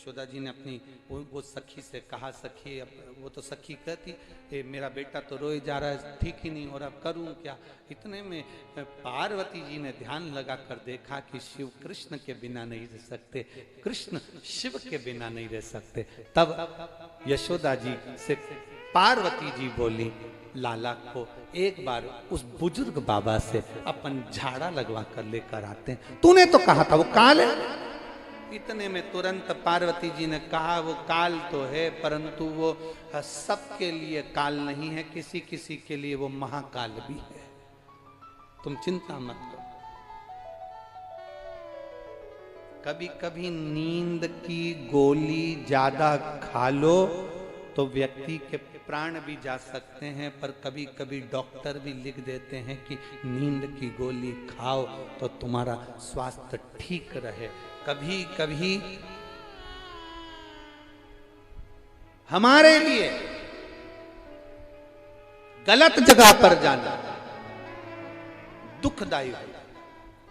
यशोदा जी ने अपनी वो सखी से कहा, सखी वो तो सखी कहती मेरा बेटा तो रोए जा रहा है, ठीक ही नहीं हो रहा, करूं क्या। इतने में पार्वती जी ने ध्यान लगा कर देखा कि शिव कृष्ण के बिना नहीं रह सकते, कृष्ण शिव के बिना नहीं रह सकते। तब यशोदा जी से पार्वती जी बोली, लाला को एक बार उस बुजुर्ग बाबा से अपन झाड़ा लगवा कर लेकर आते हैं, तूने तो कहा था वो काल है। इतने में तुरंत पार्वती जी ने कहा, वो काल तो है परंतु वो सबके लिए काल नहीं है, किसी किसी के लिए वो महाकाल भी है, तुम चिंता मत करो। कभी कभी नींद की गोली ज्यादा खा लो तो व्यक्ति के प्राण भी जा सकते हैं, पर कभी कभी डॉक्टर भी लिख देते हैं कि नींद की गोली खाओ तो तुम्हारा स्वास्थ्य ठीक रहे। कभी कभी हमारे लिए गलत जगह पर जाना दुखदायी होता,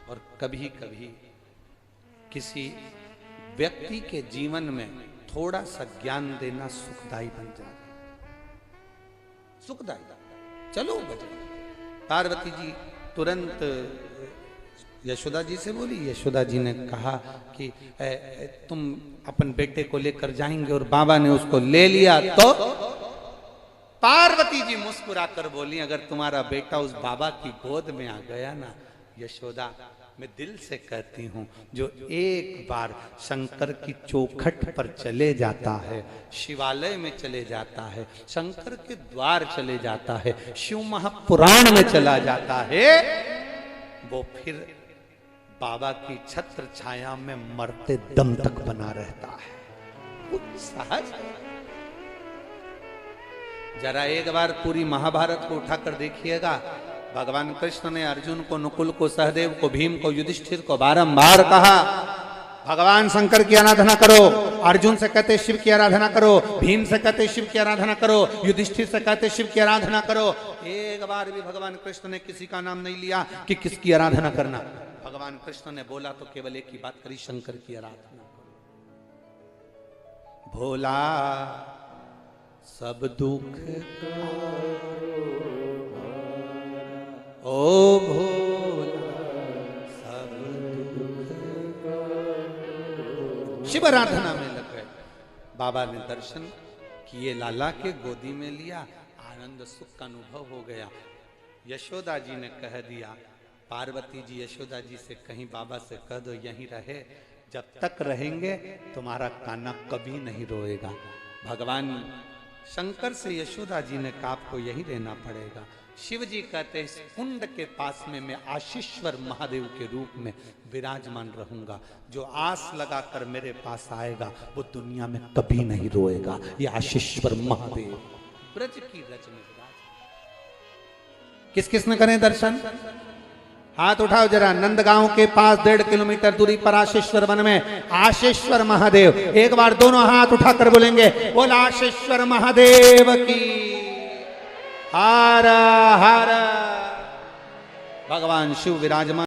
और कभी कभी किसी व्यक्ति के जीवन में थोड़ा सा ज्ञान देना सुखदायी बन जाता, सुखदायी। चलो बच्चे, पार्वती जी तुरंत यशोदा जी से बोली। यशोदा जी ने कहा कि तुम अपन बेटे को लेकर जाएंगे, और बाबा ने उसको ले लिया। तो पार्वती जी मुस्कुराकर बोली, अगर तुम्हारा बेटा उस बाबा की गोद में आ गया ना यशोदा, मैं दिल से कहती हूं, जो एक बार शंकर की चौखट पर चले जाता है, शिवालय में चले जाता है, शंकर के द्वार चले जाता है, शिव महापुराण में चला जाता है, वो फिर बाबा की छत्र छाया में मरते दम तक बना रहता है। वो सहज है। जरा एक बार पूरी महाभारत को उठाकर देखिएगा, भगवान कृष्ण ने अर्जुन को, नकुल को, सहदेव को, भीम को, युधिष्ठिर को बारंबार कहा, भगवान शंकर की आराधना करो। अर्जुन से कहते शिव की आराधना करो, भीम से कहते शिव की आराधना करो, युधिष्ठिर से कहते शिव की आराधना करो। एक बार भी भगवान कृष्ण ने किसी का नाम नहीं लिया कि किसकी आराधना करना। भगवान कृष्ण ने बोला तो केवल एक ही बात करी, शंकर की आराधना करो। भोला सब दुख ओ भोला सब दुख। शिव आराधना में लग गए। बाबा ने दर्शन किए, लाला के गोदी में लिया, आनंद सुख का अनुभव हो गया। यशोदा जी ने कह दिया, पार्वती जी यशोदा जी से कहीं बाबा से कह दो यहीं रहे, जब तक रहेंगे तुम्हारा कान्हा कभी नहीं रोएगा। भगवान शंकर से यशोदा जी ने कहा आपको यही रहना पड़ेगा। शिव जी कहते इस कुंड के पास में मैं आशीश्वर महादेव के रूप में विराजमान रहूंगा, जो आस लगाकर मेरे पास आएगा वो दुनिया में कभी नहीं रोएगा। ये आशीश्वर महादेव ब्रज की रज में विराज। किस किस ने करें दर्शन? हाथ उठाओ जरा। नंदगांव के पास 1.5 किलोमीटर दूरी पर आशीश्वर वन में आशीश्वर महादेव। एक बार दोनों हाथ उठाकर बोलेंगे, बोल आशीश्वर महादेव की। हर हर। भगवान शिव विराजमान।